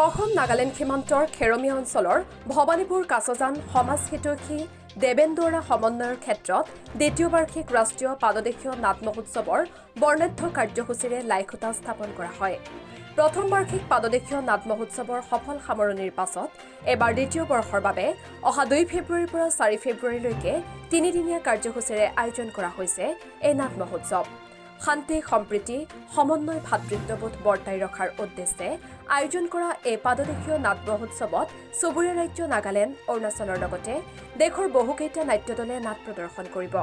অসম নাগালেণ্ড সীমান্তৰ খেৰমীয়া অঞ্চলৰ ভৱানীপুৰ কাছজান সমাজ হিতৈষী দেবেন্দৰা সমন্বয়ৰ ক্ষেত্ৰত দ্বিতীয় বাৰ্ষিক ৰাষ্ট্ৰীয় পাদদেশীয় নাট মহোৎসৱৰ বৰ্ণাঢ্য কাৰ্যসূচীৰে লাইখুঁটা স্থাপন কৰা হয়। প্ৰথম বাৰ্ষিক পাদদেশীয় নাট মহোৎসৱৰ সফল সামৰণিৰ পাছত এবাৰ দ্বিতীয় বৰ্ষৰ বাবে অহা 2 ফেব্ৰুৱাৰীৰ পৰা 4 ফেব্ৰুৱাৰীলৈকে তিনিদিনীয়া কাৰ্যসূচীৰে আয়োজন কৰা হৈছে এই নাট মহোৎসৱ। শান্তি সম্প্ৰীতি সমন্বয় ভাতৃত্ববোধ বৰ্তাই ৰখাৰ উদ্দেশ্যে আয়োজন কৰা এই পাদদেশীয় নাট মহোৎসৱত চুবুৰীয়া ৰাজ্য নাগালেণ্ড অৰুণাচলৰ লগতে দেশৰ বহুকেইটা নাট্যদলে নাট প্ৰদৰ্শন কৰিব।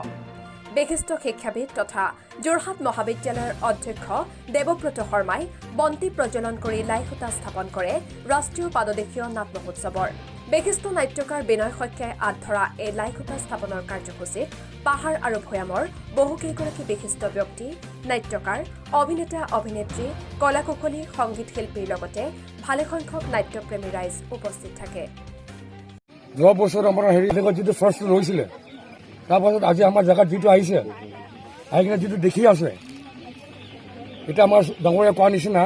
বিশিষ্ট শিক্ষাবিদ তথা যোৰহাট মহাবিদ্যালয়ৰ অধ্যক্ষ দেৱব্ৰত শৰ্মাই বন্তি প্ৰজ্বলন কৰি লাইখুঁটা স্থাপন কৰে ৰাষ্ট্ৰীয় পাদদেশীয় নাট মহোৎসৱৰ। বিশিষ্ট নাট্যকাৰ বিনয় শইকীয়াই আঁত ধৰা এই লাইখুঁটা স্থাপনৰ কাৰ্যসূচীত পাহাৰ আৰু ভৈয়ামৰ বহুকেইগৰাকী বিশিষ্ট ব্যক্তি, নাট্যকাৰ, অভিনেতা অভিনেত্ৰী, কলাকুশলী, সংগীত শিল্পীৰ লগতে ভালেসংখ্যক নাট্যপ্ৰেমী ৰাইজ উপস্থিত থাকে। যোৱা বছৰ আমাৰ যিটো ফাৰ্ষ্ট ৰৈছিলে, তাৰপাছত আজি আমাৰ জেগাত যিটো আহিছে, আহি কিনে যিটো দেখি আছে, এতিয়া আমাৰ ডাঙৰে কোৱা নিচিনা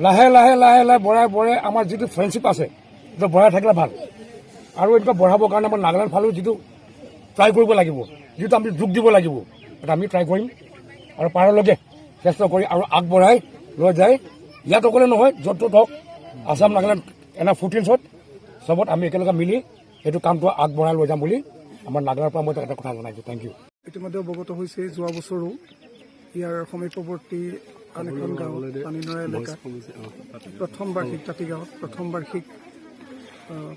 লাহে লাহে লাহে লাহে বঢ়াই বঢ়াই আমাৰ যিটো ফ্ৰেণ্ডশ্বিপ আছে সেইটো বঢ়াই থাকিলে ভাল। আৰু এনেকুৱা বঢ়াবৰ কাৰণে আমাৰ নাগালেণ্ড ফালেও যিটো ট্ৰাই কৰিব লাগিব, যিটো আমি যোগ দিব লাগিব, এটা আমি ট্ৰাই কৰিম আৰু পাৰলৈকে চেষ্টা কৰি আৰু আগবঢ়াই লৈ যায়। ইয়াত অকলে নহয়, য'ত ত'ত হওক, আছাম নাগালেণ্ড এনে 14ত চবত আমি একেলগে মিলি সেইটো কামটো আগবঢ়াই লৈ যাম বুলি আমাৰ নাগালেণ্ডৰ পৰা মই এটা কথা জনাইছোঁ। Thank you. ইতিমধ্যে অৱগত হৈছে যোৱা বছৰো ইয়াৰ সমীপৱৰ্তী আন এখন গাঁও পানীনৰা এলেকাত প্ৰথম বাৰ্ষিক তাঁতিগাঁৱত প্ৰথম বাৰ্ষিক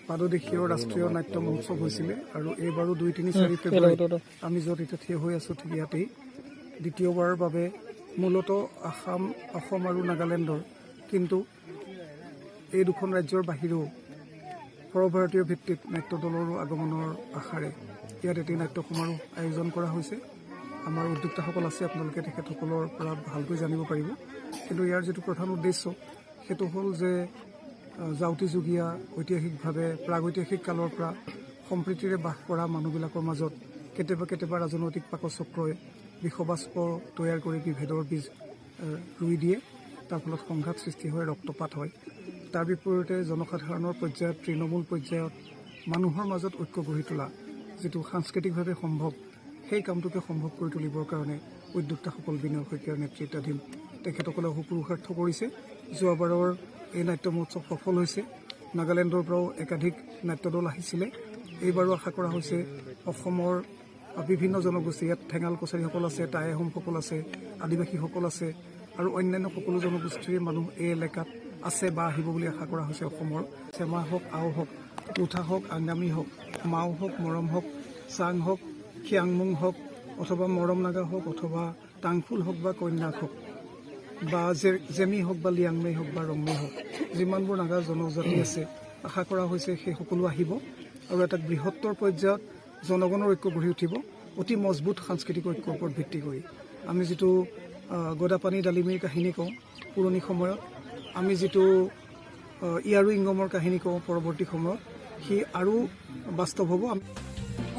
পাদদেশীয় ৰাষ্ট্ৰীয় নাট্য মহোৎসৱ হৈছিলে আৰু এইবাৰো 2, 3, 4 ফেব্ৰুৱাৰীত আমি য'ত এতিয়া থিয় হৈ আছোঁ ঠিক ইয়াতেই দ্বিতীয়বাৰৰ বাবে মূলতঃ অসম আৰু নাগালেণ্ডৰ, কিন্তু এই দুখন ৰাজ্যৰ বাহিৰেও সৰ্বভাৰতীয় ভিত্তিত নাট্য দলৰো আগমনৰ আশাৰে ইয়াত এটি নাট্য সমাৰোহ আয়োজন কৰা হৈছে। আমাৰ উদ্যোক্তাসকল আছে, আপোনালোকে তেখেতসকলৰ পৰা ভালকৈ জানিব পাৰিব। কিন্তু ইয়াৰ যিটো প্ৰধান উদ্দেশ্য সেইটো হ'ল যে যাউতিযুগীয়া ঐতিহাসিকভাৱে প্ৰাগৈতিহাসিক কালৰ পৰা সম্প্ৰীতিৰে বাস কৰা মানুহবিলাকৰ মাজত কেতিয়াবা কেতিয়াবা ৰাজনৈতিক পাকচক্ৰই বিষবাষ্প তৈয়াৰ কৰি বিভেদৰ বীজ ৰুই দিয়ে। তাৰ ফলত সংঘাত সৃষ্টি হয়, ৰক্তপাত হয়। তাৰ বিপৰীতে জনসাধাৰণৰ পৰ্যায়ত, তৃণমূল পৰ্যায়ত মানুহৰ মাজত ঐক্য গঢ়ি তোলা যিটো সাংস্কৃতিকভাৱে সম্ভৱ, সেই কামটোকে সম্ভৱ কৰি তুলিবৰ কাৰণে উদ্যোক্তাসকল বিনয় শইকীয়াৰ নেতৃত্বাধীন তেখেতসকলে অহোপুৰুষাৰ্থ কৰিছে। যোৱাবাৰৰ এই নাট্য মহোৎসৱ সফল হৈছে। নাগালেণ্ডৰ পৰাও একাধিক নাট্যদল আহিছিলে। এইবাৰো আশা কৰা হৈছে অসমৰ বিভিন্ন জনগোষ্ঠী, ইয়াত ঠেঙাল কছাৰীসকল আছে, টাই আহোমসকল আছে, আদিবাসীসকল আছে আৰু অন্যান্য সকলো জনগোষ্ঠীৰ মানুহ এই এলেকাত আছে বা আহিব বুলি আশা কৰা হৈছে। অসমৰ চেমা হওক, আও হওক, মুঠা হওক, আংগামী হওক, মাও হওক, মৰম হওক, চাং হওক, খিয়াংমুং হওক, অথবা মৰম নাগা হওক, অথবা টাংফুল হওক বা কন্যাক হওক, বা জেমি হওক বা লিয়াংমেই হওক বা ৰংমেই হওক, যিমানবোৰ নাগা জনজাতি আছে আশা কৰা হৈছে সেই সকলো আহিব আৰু এটা বৃহত্তৰ পৰ্যায়ত জনগণৰ ঐক্য গঢ়ি উঠিব অতি মজবুত সাংস্কৃতিক ঐক্যৰ ওপৰত ভিত্তি কৰি। আমি যিটো গদাপানী ডালিমিৰ কাহিনী কওঁ পুৰণি সময়ত, আমি যিটো ইয়াৰু ইংগমৰ কাহিনী কওঁ পৰৱৰ্তী সময়ত, সি আৰু বাস্তৱ হ'ব।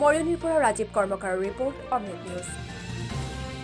মৰিয়নিৰ পৰা ৰাজীৱ কৰ্মকাৰৰ ৰিপৰ্ট, অমৃত নিউজ।